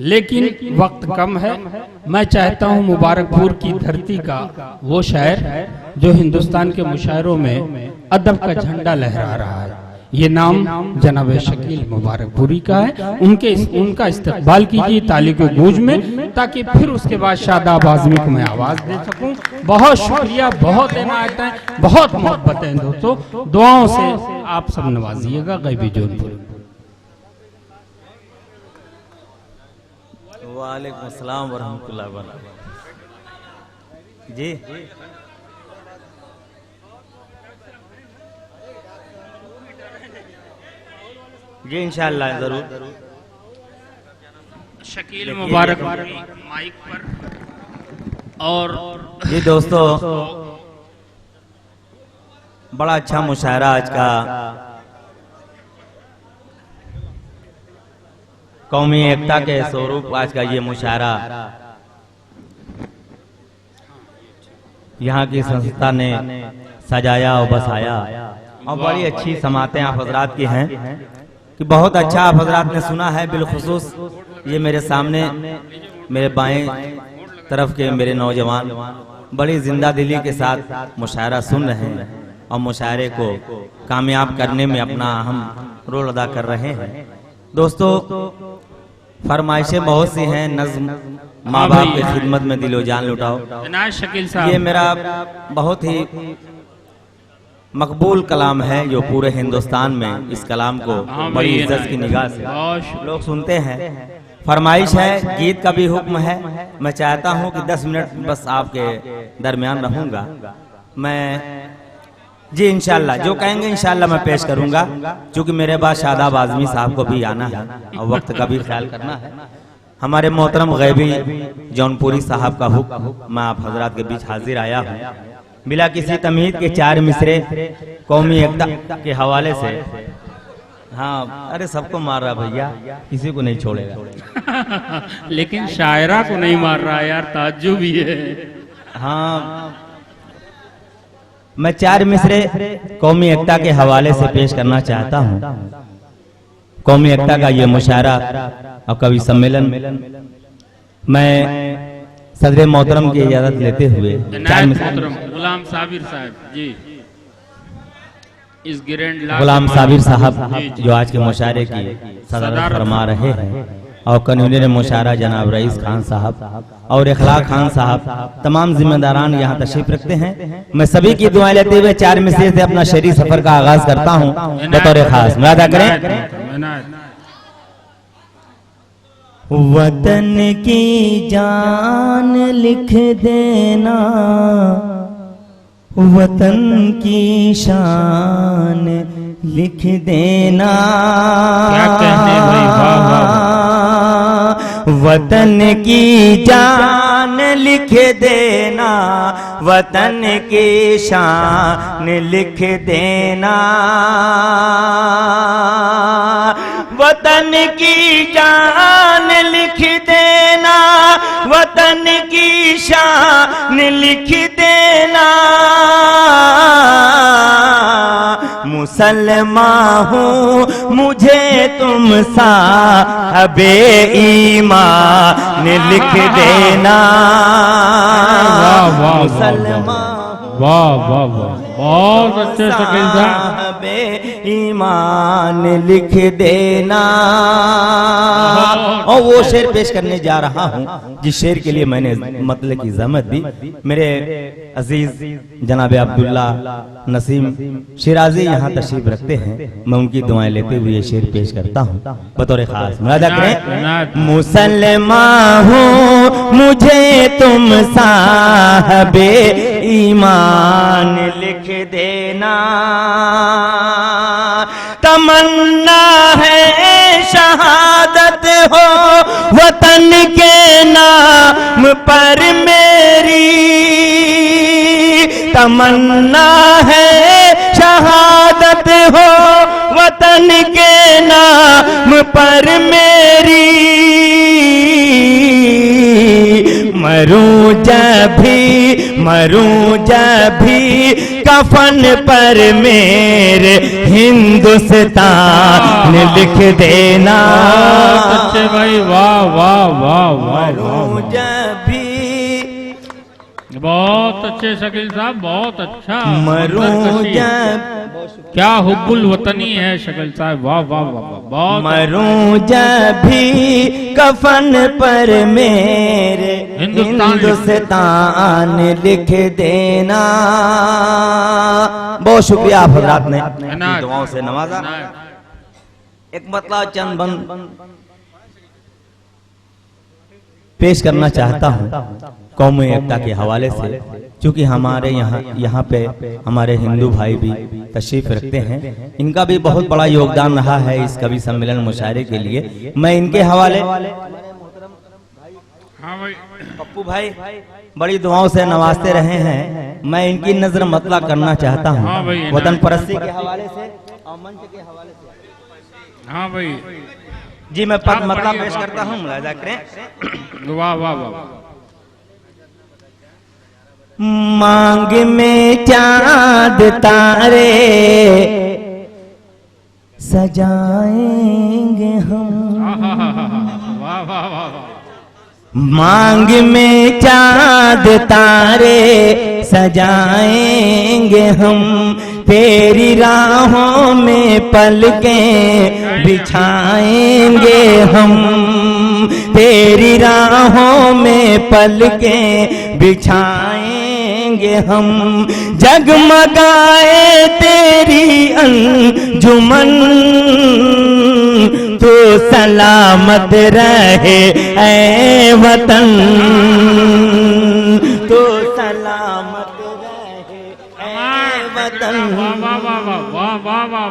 लेकिन वक्त कम है। मैं चाहता हूं मुबारकपुर की धरती का वो शायर जो हिंदुस्तान के मुशायरों में अदब का झंडा लहरा रहा है, ये नाम जनाब शकील मुबारकपुरी का है। उनका इस्तकबाल कीजिए ताली के गूंज में, ताकि फिर उसके बाद शादाब आज़मी को मैं आवाज दे सकूं। बहुत शुक्रिया, बहुत इनायतें, बहुत मोहब्बतें दोस्तों, दुआओं से आप सब नवाजिएगा। गैबी जौनपुर। वालेकुम अस्सलाम वरहमतुल्लाहि वबरकातुहू। जी जी इंशाअल्लाह जरूर। शकील मुबारक माइक पर। और जी दोस्तों, बड़ा अच्छा मुशायरा आज का कौमी एकता के स्वरूप आज का ये मुशायरा यहाँ की संस्था ने सजाया और बसाया, और बड़ी अच्छी समातें आप हजरात की हैं कि बहुत अच्छा आप हजरात ने सुना है। बिलखुसूस ये मेरे सामने मेरे बाएं तरफ के मेरे नौजवान बड़ी जिंदा दिली के साथ मुशायरा सुन रहे हैं और मुशायरे को कामयाब करने में अपना अहम रोल अदा कर रहे हैं। दोस्तों, फरमाइशें बहुत सी हैं। नज़्म माँ बाप की खिदमत में दिलो जान लुटाओ, शकील साहब, ये मेरा बहुत ही मकबूल कलाम है जो पूरे हिंदुस्तान में इस कलाम को बड़ी इज्जत की निगाह से लोग सुनते हैं। फरमाइश है, गीत का भी हुक्म है। मैं चाहता हूं कि 10 मिनट बस आपके दरमियान रहूंगा मैं। जी इंशाल्लाह जो कहेंगे इंशाल्लाह मैं पेश करूंगा, क्योंकि मेरे बाद शादाब आज़मी साहब को भी आना है और वक्त का भी ख्याल करना है। हमारे मोहतरम गैबी जौनपुरी साहब का हुक्म, मैं आप हजरात के बीच हाजिर आया हूँ बिला किसी तमीद के 4 मिसरे कौमी एकता के हवाले से। हाँ, अरे सबको मार रहा भैया, किसी को नहीं छोड़ेगा। लेकिन शायरा को नहीं मार रहा यार, ताज्जुब भी है। हाँ, मैं 4 मिसरे कौमी एकता के हवाले से पेश करना चाहता हूँ। कौमी एकता का ये मुशायरा और कवि सम्मेलन मैं सदर मोहतरम की इजाजत लेते हुए गुलाम साबिर साहब जी, इस गुलाम साबिर साहब जो आज के मुशायरे की सदारत फरमा रहे हैं, और कन्वीनर मुशायरा जनाब रईस खान साहब और इखलाक खान साहब, तमाम जिम्मेदारान यहाँ तशरीफ रखते हैं। मैं सभी की दुआएं लेते हुए 4 मिसरे से अपना शहरी सफर का आगाज करता हूँ बतौर खास। मुरादा करें। वतन की जान लिख देना, वतन की शान लिख देना, क्या कहने भाई, वतन की जान लिख देना, वतन की शान लिख देना, वतन की जान लिख देना, वतन की शान लिख देना। मुसलमान हूँ मुझे तुम साहबे ईमान लिख देना। मुसलमान वाह वाह वाह, बहुत अच्छे शकील साहब, ईमान लिख देना। और वो शेर पेश करने जा रहा हूँ जिस शेर के लिए मैंने मतलब की जहमत दी। मेरे अजीज जनाब अब्दुल्ला नसीम शिराजी यहाँ तशरीफ रखते हैं, मैं उनकी दुआएं लेते हुए ये शेर पेश करता हूँ बतौर खास। मुरादा करें। मुसलमान हूँ मुझे तुम साहबे ईमान लिख देना, तमन्ना है शहादत हो वतन के नाम पर मेरी, तमन्ना है शहादत हो वतन के नाम पर मेरी। मरूं जब भी कफन पर मेरे हिंदुस्तान लिख देना। अच्छे भाई, वाह वाह वाह वाह वाह, जब भी बहुत अच्छे शकील साहब, बहुत अच्छा। मरूं जब, क्या हुब्बुल वतनी है शकील साहब, वाह वाह वाह वाह, बहुत। मरूं जब भी कफन पर मेरे हिंदुस्तान लिख देना। बहुत शुक्रिया आप हजरात ने दुआओं से नवाजा। एक मतलब चंद बंद पेश करना चाहता हूँ कौमी एकता के हवाले से, क्योंकि हमारे यहाँ पे हमारे हिंदू भाई भी तशरीफ रखते हैं। इनका भी बहुत बड़ा योगदान रहा है इस कवि सम्मेलन मुशायरे के लिए। मैं इनके हवाले, पप्पू भाई बड़ी दुआओं से नवाजते रहे हैं, मैं इनकी नजर मतला करना चाहता हूँ वतन परस्ती के हवाले से और मंच के हवाले से। हाँ भाई जी, मैं पद मतला पेश करता हूँ, मुलाजा करें। वाह वाह वाह। मांग में चांद तारे सजाएंगे हम, वाह वाह वाह। मांग में चांद तारे सजाएंगे हम, तेरी राहों में पलकें बिछाएंगे हम, तेरी राहों में पलकें बिछाएंगे हम। जगमगाए तेरी अंजुमन, तो सलामत रहे ऐ वतन, तो सलामत रहे ऐ वतन। वाह वाह वाह वाह वाह वाह वाह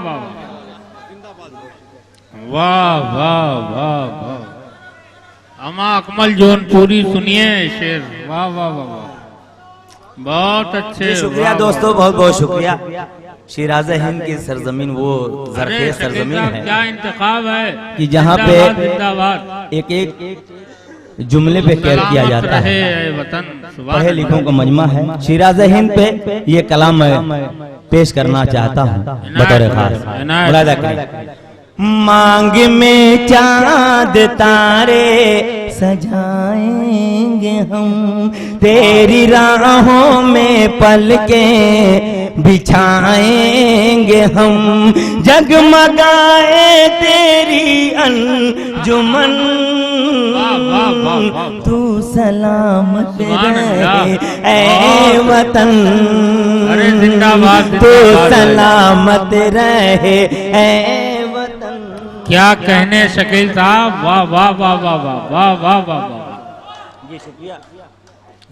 वाह वाह वाह वाह। अमा अकमल जौनपुरी सुनिए शेर, वाह वाह वाह वाह, बहुत अच्छे। शुक्रिया दोस्तों, बहुत बहुत शुक्रिया। शिराज़ हिंद की सरजमीन वो ज़रख़ेज़ सरजमीन है, क्या इंतखाब है कि जहाँ पे एक एक जुमले पे कैद किया जाता है। पढ़े लिखों का मजमा है। शिराज़ हिंद पे ये कलाम मैं पेश करना चाहता हूँ बतौर खास। मुलाजा करें। मांग में चांद तारे सजाएंगे हम, तेरी राहों में पलकें बिछाएंगे हम। जगमगाए तेरी अंजुमन, तू सलामत रहे ऐ वतन, अरे जिंदाबाद, तू सलामत रहे ऐ वतन। क्या कहने शकील साहब, वाह वाह वाह वाह वाह वाह वाह वाह वाह। जी शुक्रिया,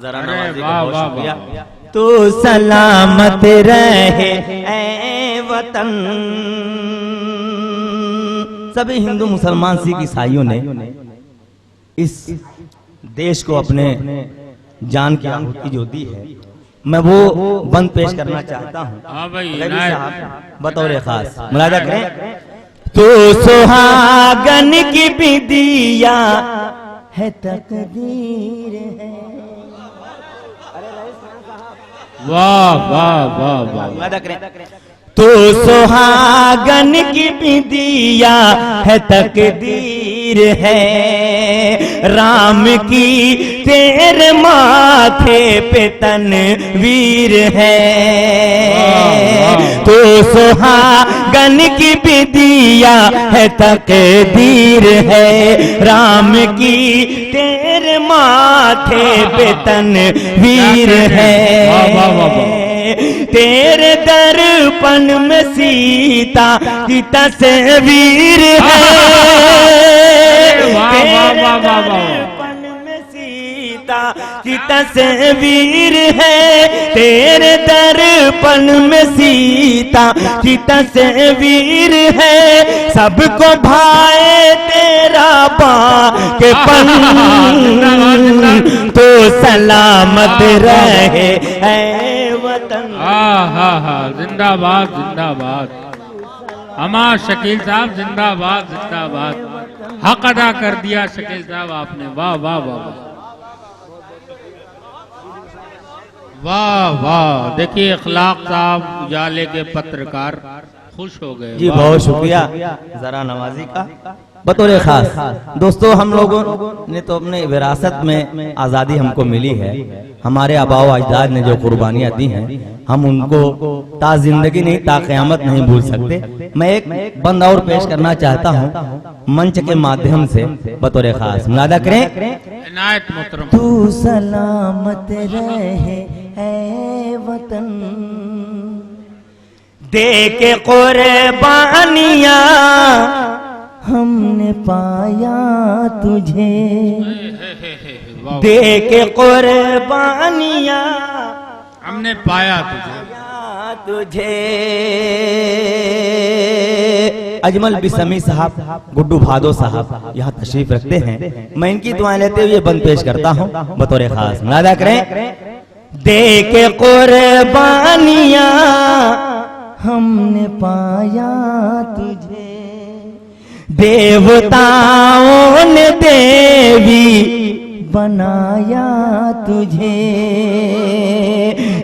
जरा अरे नवाजी का वाह बहुत वाह शुक्रिया। वाह। तू सलामत रहे ऐ वतन। सभी हिंदू मुसलमान सिख ईसाइयों ने इस देश को अपने जान की आहुति जो दी है, मैं वो बंद पेश करना चाहता हूँ। हाँ भाई, बतौर खास मुलाजा करें। तो सुहागन की बिदिया है तकदीर है। वाह वाह वाह वाह। मुलाजा करें। तो सुहागन की बिदिया है तकदीर है, राम की तेरे माथे पे तनवीर है। तो सुहागन की बिदिया है तकदीर है, राम की तेरे माथे पे तनवीर है। तेरे दर्पण में सीता की तस्वीर है, तेरे दर्पण में सीता की तस्वीर है, तेरे दर्पण में सीता की तस्वीर है। सबको भाए तेरा बांकेपन, तो सलामत रहे ऐ वतन। जिंदाबाद जिंदाबाद। अमा शकील साहब जिंदाबाद जिंदाबाद। हक अदा कर दिया शकील साहब आपने, वाह वाह वाह। वाह वाह, देखिए अखलाक साहब उजाले के पत्रकार खुश हो गए जी। बहुत शुक्रिया जरा नवाजी का बतौर खास। दोस्तों, हम लोगों ने तो अपने विरासत में आज़ादी हमको मिली है, हमारे आबाओ अजदाद ने जो कुर्बानियां दी हैं, हम उनको ता जिंदगी नहीं ता क़यामत नहीं भूल सकते। मैं एक बंद और पेश करना चाहता हूँ मंच के माध्यम से बतौर खास। मुलादा करें। इनायत मोहतरम। तू सलामत रहे ऐ वतन, दे के कुर्बानियां हमने पाया तुझे, दे के कुर्बानियां हमने पाया तुझे। अजमल बिसमी साहब, गुड्डू भादो साहब यहाँ तशरीफ रखते हैं। मैं इनकी दुआएं लेते हुए बंद पेश करता हूँ बतौर खास। मुलादा करें। दे के कुर्बानियां हमने पाया तुझे, देवताओं ने देवी बनाया तुझे,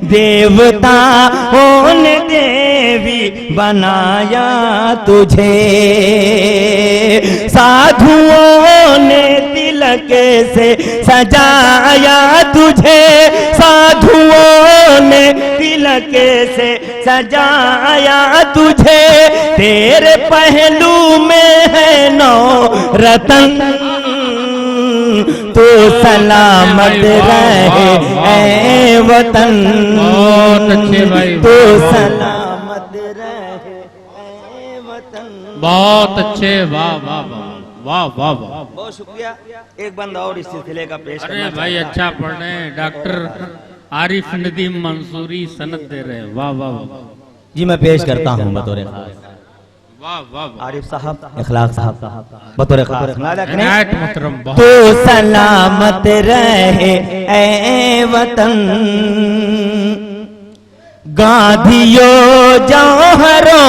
देवताओं ने देवी बनाया तुझे, साधुओं ने तिलक से सजाया तुझे, साधुओं ने तिलक से सजाया तुझे, तेरे पहलू में है 9 रतन, तो सलामत रहे ऐ वतन, बहुत अच्छे भाई, तो सलामत रहे ऐ वतन। बहुत अच्छे, वाह वाह वाह वाह वाह। बहुत शुक्रिया। एक बंदा और इस सिलसिले का पेश अरे करना भाई, चाहता अच्छा पढ़ रहे हैं। डॉक्टर आरिफ नदीम मंसूरी सनद दे रहे हैं। वाह वाह वाह। जी। मैं पेश करता हूँ बतौर खास। वाह वाह। आरिफ साहब, इखलाक साहब बतौर खास। इनायत मोहतरम। तो सलामत रहे ऐ वतन, गांधियो जौहरो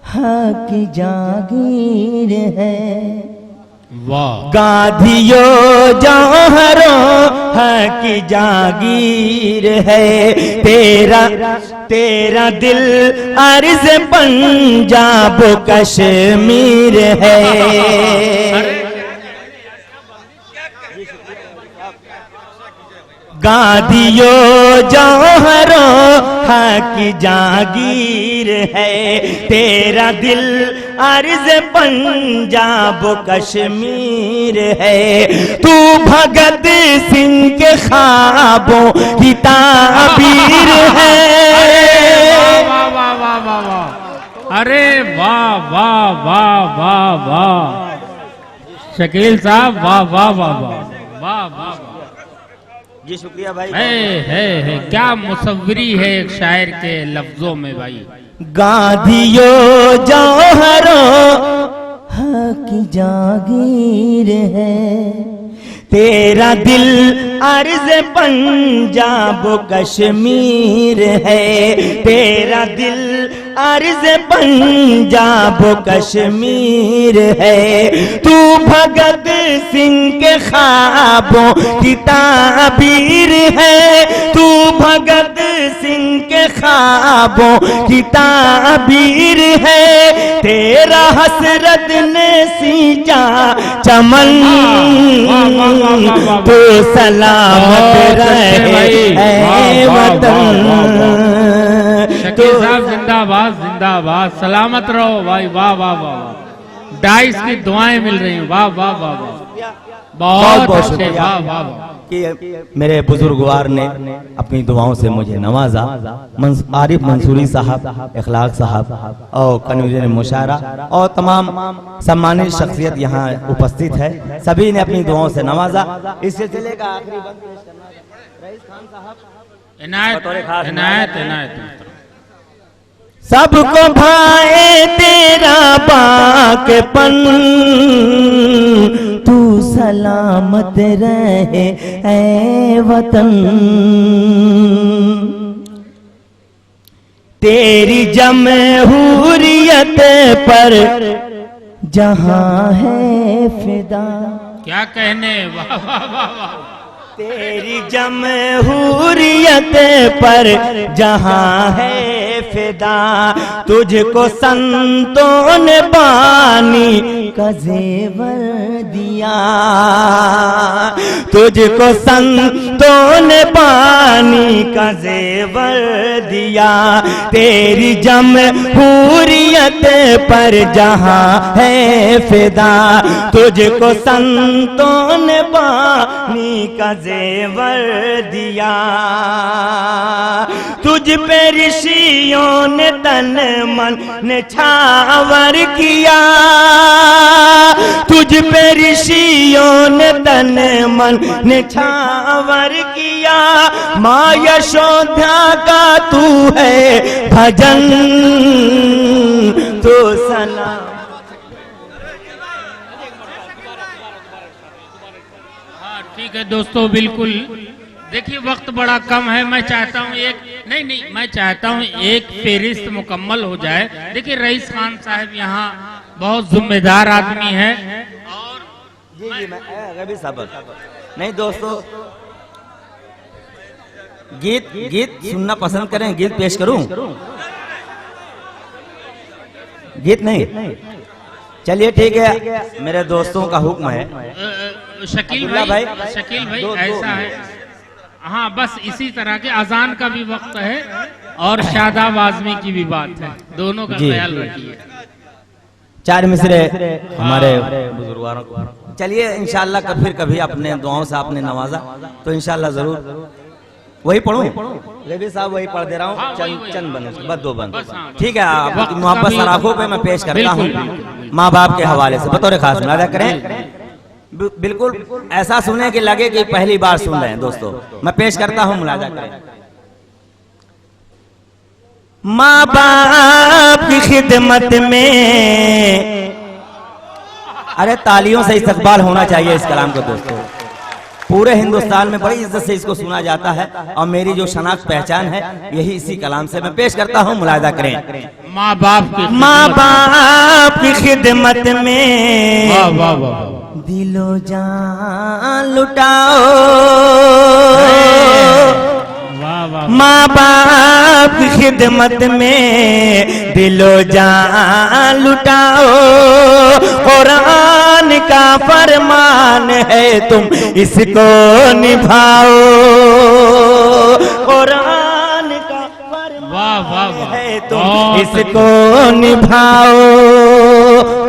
हक जागीर है, वाह। गांधियो जौहरो हक जागीर है, तेरा दिल अर्ज पंजाब कश्मीर है। गांधियो जौहरो हक जागीर है, तेरा दिल अर्ज पंजाब कश्मीर है, तू भगत सिंह के ख्वाबों की ताबीर है। वाह वाह वाह वाह वाह। अरे वाह वाह वाह वाह वाह। शकील साहब, वाह वाह वाह वाह वाह वाह। जी शुक्रिया भाई। है क्या मुसव्वरी है एक शायर के लफ्जों में भाई। गांधियो जौहरो हक जागीर है, तेरा दिल अर्ज पंजाब कश्मीर है, तेरा दिल अर्ज पंजाब कश्मीर है, तू भगत सिंह के ख्वाबों की ताबीर है, तू भगत सिंह के ख्वाबों की ताबीर है, तेरा हसरत ने सींचा चमन, तो सलामत रहे ऐ वतन। शकील साहब जिंदाबाद जिंदाबाद, सलामत रहो भाई। वाह वाह वाह। डाइस की दुआएं मिल रही हैं। वाह वाह वाह वाह। बहुत बहुत अच्छे। शुक्रिया वाह वाह वाह। कि मेरे बुजुर्गवार ने अपनी दुआओं से मुझे नवाजा। आरिफ मंसूरी साहब, इखलाक साहब और कन्वीनर मुशायरा और तमाम सम्मानित शख्सियत यहाँ उपस्थित है, सभी ने अपनी दुआओं से नवाजा। इस सिलसिले का आखिरी बंद पेश करना रईस खान साहब। इनायत इनायत इनायत। सबको भाए तेरा बाकपन, तू सलामत रहे ऐ वतन, तेरी जमहूरियत पर जहां है फिदा। क्या कहने। वाह वाह वाह वाह। तेरी जमहूरियत पर जहां है फिदा, तुझको संतों ने पानी का जेवर दिया, तुझको संतों ने पानी का जेवर दिया, तेरी जमहूरियत पर जहां है फिदा, तुझको संतों ने पानी का जेवर दिया, तुझ पे ऋषियों ने तन मन ने छावर किया, तुझ पे ऋषियों ने तन मन ने छावर किया, माँ यशोदा का तू है भजन तो सलाम। हाँ ठीक है दोस्तों, बिल्कुल। देखिए वक्त बड़ा कम है, मैं चाहता हूँ मैं चाहता हूँ एक फेरिस्त मुकम्मल हो जाए। देखिए रईस खान साहब यहाँ बहुत जिम्मेदार आदमी है और जी मैं रवि साहब नहीं दोस्तों, गीत सुनना पसंद करें, गीत पेश करूं? गीत नहीं, चलिए ठीक है, मेरे दोस्तों का हुक्म है। शकील भाई ऐसा है, हाँ बस इसी तरह के अजान का भी वक्त है और शादाब आजमी की भी बात है, दोनों का ख्याल रखिए। चार मिसरे हमारे बुजुर्गों को, चलिए इंशाअल्लाह फिर कभी अपने दुआओं से आपने नवाजा तो इंशाअल्लाह जरूर वही पढ़ूं। रवि साहब वही पढ़ दे रहा हूँ, चंद बन बस दो बन, ठीक है। आपकी मोहब्बत सराखों पे मैं पेश करता हूँ माँ बाप के हवाले से, बतौर खास मुलाजा करें, बिल्कुल ऐसा सुने कि लगे कि पहली बार सुन रहे हैं। दोस्तों मैं पेश करता हूँ, मुलाजा करें। माँ बाप की खिदमत में, अरे तालियों से इस्तकबाल होना चाहिए इस कलाम को दोस्तों। पूरे हिंदुस्तान में बड़ी इज्जत से इसको सुना जाता है और मेरी जो शनाख्त पहचान है यही इसी कलाम से मैं पेश करता हूँ, मुलाजा करें। माँ बाप की खिदमत में वाह वाह वाह, दिलो जान लुटाओ, माँ बाप की खिदमत में दिलो जान लुटाओ, कुरान का फरमान है तुम इसको निभाओ, कुरान का फरमान है तुम इसको निभाओ।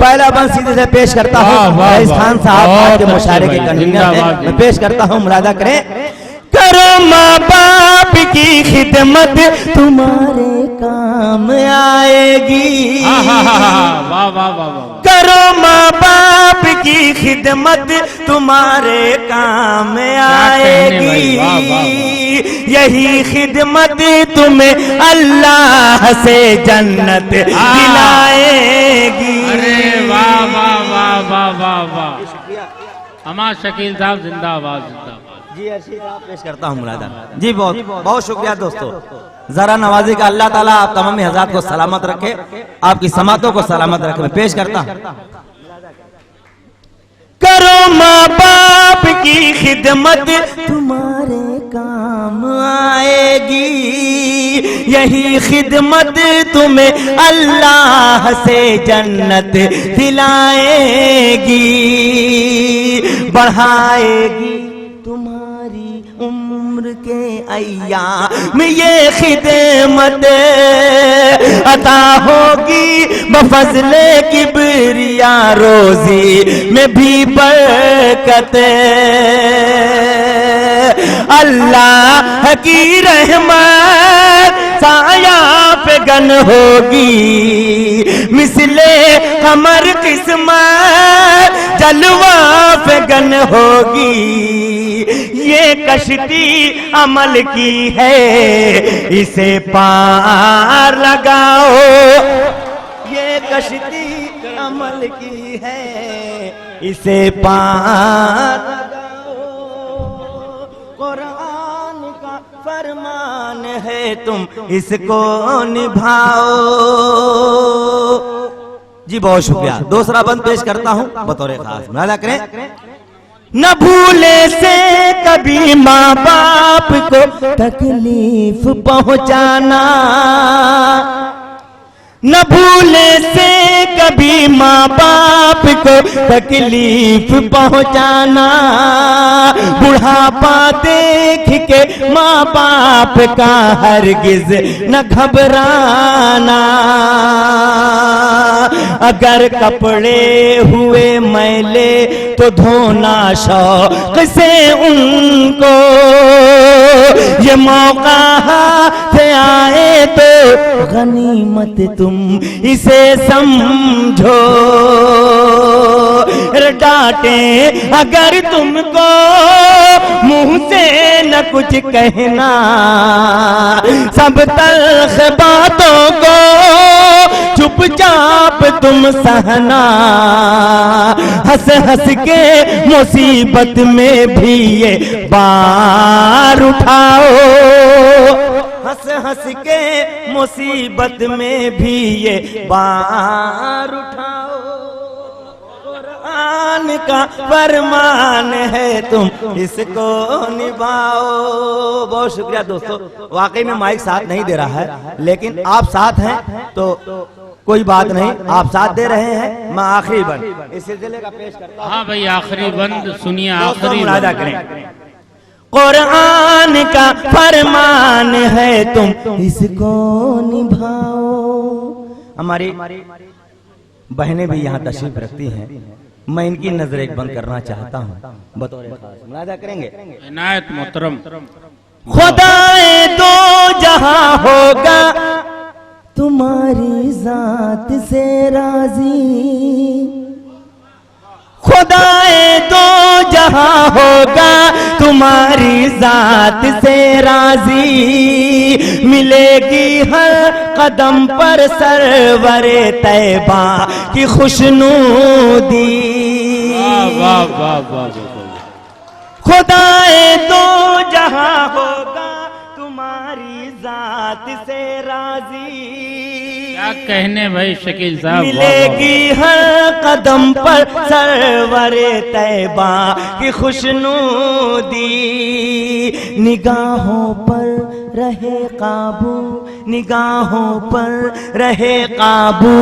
पहला बंद सीधे से पेश करता हूँ, रईस खान साहब आज के मुशायरे के कन्वीनर हैं, मैं पेश करता हूँ, मुलाजा करें। करो माँ बाप की खिदमत तुम्हारे काम आएगी, वाह वाह वाह, करो माँ बाप की खिदमत तुम्हारे काम आएगी, यही खिदमत तुम्हें अल्लाह से जन्नत दिलाएगी। अरे वाह वाह वाह वाह वाह वाह, हमारा शकील साहब जिंदाबाद जिंदाबाद। जी पेश करता हूँ मुलाजा। जी बहुत बहुत शुक्रिया दोस्तों, जरा नवाजी का अल्लाह ताला आप तमाम हज़रात को सलामत रखे, आपकी समातों को सलामत रखे। मैं पेश करता हूँ, करो माँ बाप की खिदमत तुम्हारे काम आएगी, यही खिदमत तुम्हें अल्लाह से जन्नत दिलाएगी, बढ़ाएगी तुम्हारी उम्र के अय्याम में ये खिदमत, अता होगी बफज़ले किबरिया रोजी में भी बरकत, अल्लाह की रहमत साया पे गन होगी, मिसले कमर किस्मत जलवा पे गन होगी, ये कश्ती अमल की है इसे पार लगाओ, ये कश्ती अमल की है इसे पार लगाओ, कुरान का फरमान है तुम इसको निभाओ। जी बहुत शुक्रिया। दूसरा बंद पेश करता हूँ बतौर खास, मुलाजा करें। न भूले से कभी माँ बाप को तकलीफ पहुंचाना, न भूले से कभी माँ बाप को तकलीफ पहुंचाना, बुढ़ापा देख के माँ बाप का हरगिज न घबराना, अगर कपड़े हुए मैले तो धोना शौक से उनको, ये मौका हाथ आए तो गनीमत तुम इसे समझो, डांटे अगर तुमको मुंह से न कुछ कहना, सब तल्ख बातों को चुपचाप तुम सहना, हंस हंस के मुसीबत में भी ये बार उठाओ, हंस हंस के मुसीबत में भी ये बार उठाओ, कुरान का फरमान है तुम इसको निभाओ। बहुत शुक्रिया दोस्तों, वाकई में माइक साथ नहीं दे रहा है, लेकिन आप साथ हैं तो कोई बात नहीं, आप साथ दे रहे हैं। मैं आखिरी बंद इस सिलसिले का पेश करता हूं। हाँ भाई, आखिरी बंद सुनिए, आखिरी मुलाजा करें। कुरान का फरमान है तुम इसको निभाओ। हमारी बहनें भी यहाँ तशरीफ रखती हैं, मैं इनकी नजर एक बंद करना चाहता हूँ, बतौर खास मुलाजा करेंगे। इनायत मोहतरम। खुदाए दो जहां होगा तुम्हारी जात से राजी, खुदाए दो जहां होगा तुम्हारी जात से राजी, मिलेगी हर कदम पर सरवरे तैबा की खुशनूदी। वाह वाह वाह, खुदाए दो जहां होगा तुम्हारी जात से राजी, क्या कहने भाई शकील साहब, मिलेगी हर कदम पर सरवरे तैबा की खुशनूदी, निगाहों पर रहे काबू, निगाहों पर रहे काबू,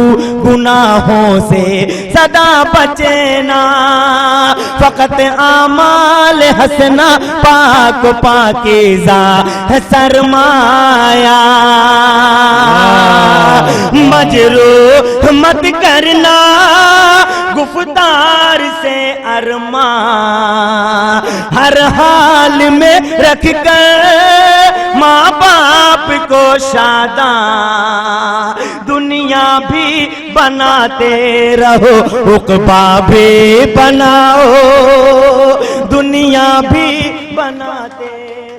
गुनाहों से सदा बचना, फकत आमाल हसना पाक पाकीज़ा है सरमाया, मजरूह मत करना गुफ्तार से अरमा, हर हाल में रख कर माँ बाप को शादा, दुनिया भी बनाते रहो उक़बा भी बनाओ, दुनिया भी बनाते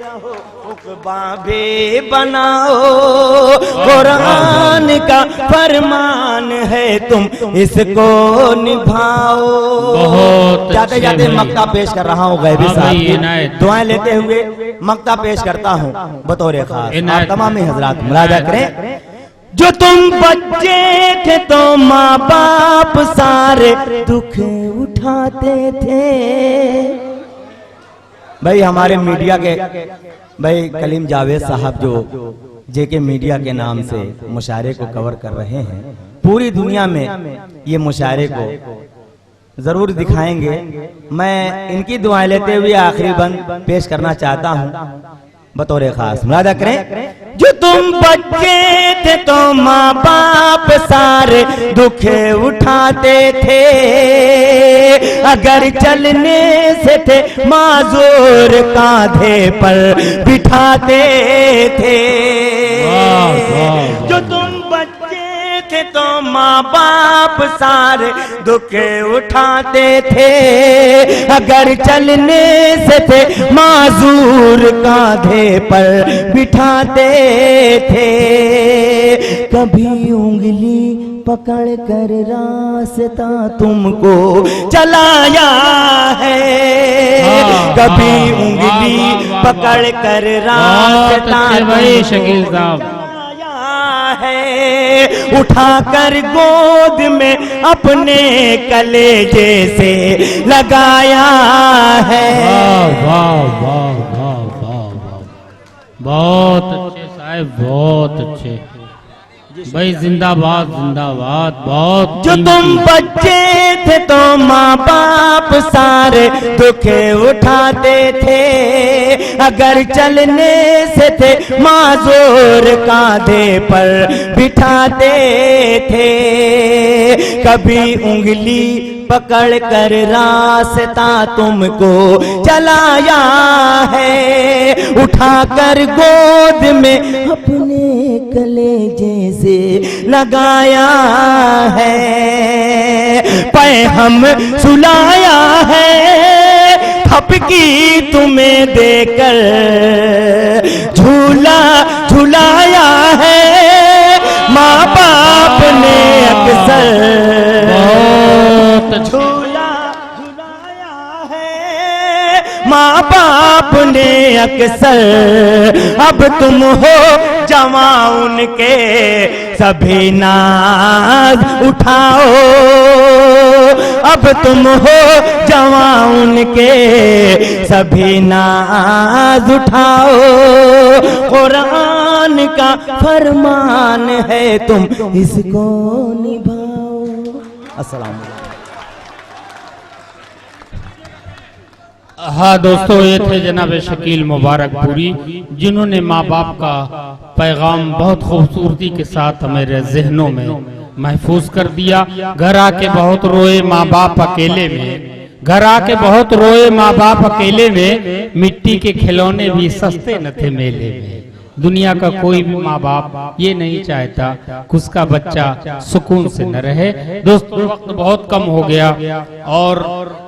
रहो उक़बा भी बनाओ, कुरान का फरमान है तुम इसको निभाओ। जाते जाते मक्ता पेश कर रहा हूँ, गैबी साहब दुआएं लेते हुए मक्ता पेश करता हूँ बतौर खास। आप तमाम हजरात मुलाजा करें। जो तुम बच्चे थे तो माँ बाप सारे दुख उठाते थे, भाई हमारे मीडिया के भाई कलीम जावेद साहब जो जेके मीडिया के नाम से मुशायरे को कवर कर रहे हैं, पूरी दुनिया में ये मुशायरे को जरूर दिखाएंगे। मैं इनकी दुआएं लेते हुए आखिरी बंद पेश करना चाहता हूँ बतौर खास। मुलाजा करें। जो तुम बच्चे थे तो माँ बाप सारे दुख उठाते थे, अगर चलने से थे माजूर कांधे पर बिठाते थे। जो तुम बच्चे थे तो माँ बाप सारे दुख उठाते थे, अगर चलने से थे माजूर कांधे पर बिठाते थे। कभी उंगली पकड़ कर रास्ता तुमको चलाया है, कभी उंगली पकड़ कर रास्ता शकील साहब है, उठाकर गोद में अपने कलेजे से लगाया है। वाह वाह वाह, बहुत अच्छे साहब, बहुत अच्छे भाई, जिंदाबाद जिंदाबाद। बहुत जो तुम बच्चे थे तो माँ बाप सारे दुख उठाते थे, अगर चलने से थे माजूर कांधे पर बिठाते थे। कभी उंगली पकड़ कर रास्ता तुमको चलाया है, उठाकर गोद में अपने कलेजे से लगाया है। पे हम सुलाया है थपकी तुम्हें देकर, झूला झुलाया है माँ बाप ने अक्सर, झूला झुलाया है माँ बाप ने अक्सर। अब तुम हो जवां उनके सभी नाज उठाओ, अब तुम हो जवां उनके सभी नाज उठाओ। कुरान का फरमान है तुम इसको निभाओ। अस्सलाम वालेकुम। हाँ दोस्तों, ये थे जनाब शकील मुबारकपुरी, जिन्होंने माँ बाप का पैगाम बहुत खूबसूरती के साथ हमारे जहनों में महफूज कर दिया। घर आके बहुत रोए माँ बाप अकेले में, घर आके बहुत रोए माँ बाप अकेले में, मिट्टी के खिलौने भी सस्ते न थे मेले में। दुनिया का कोई भी माँ बाप ये नहीं चाहता कि उसका बच्चा सुकून से न रहे। दोस्तों, वक्त बहुत कम हो गया और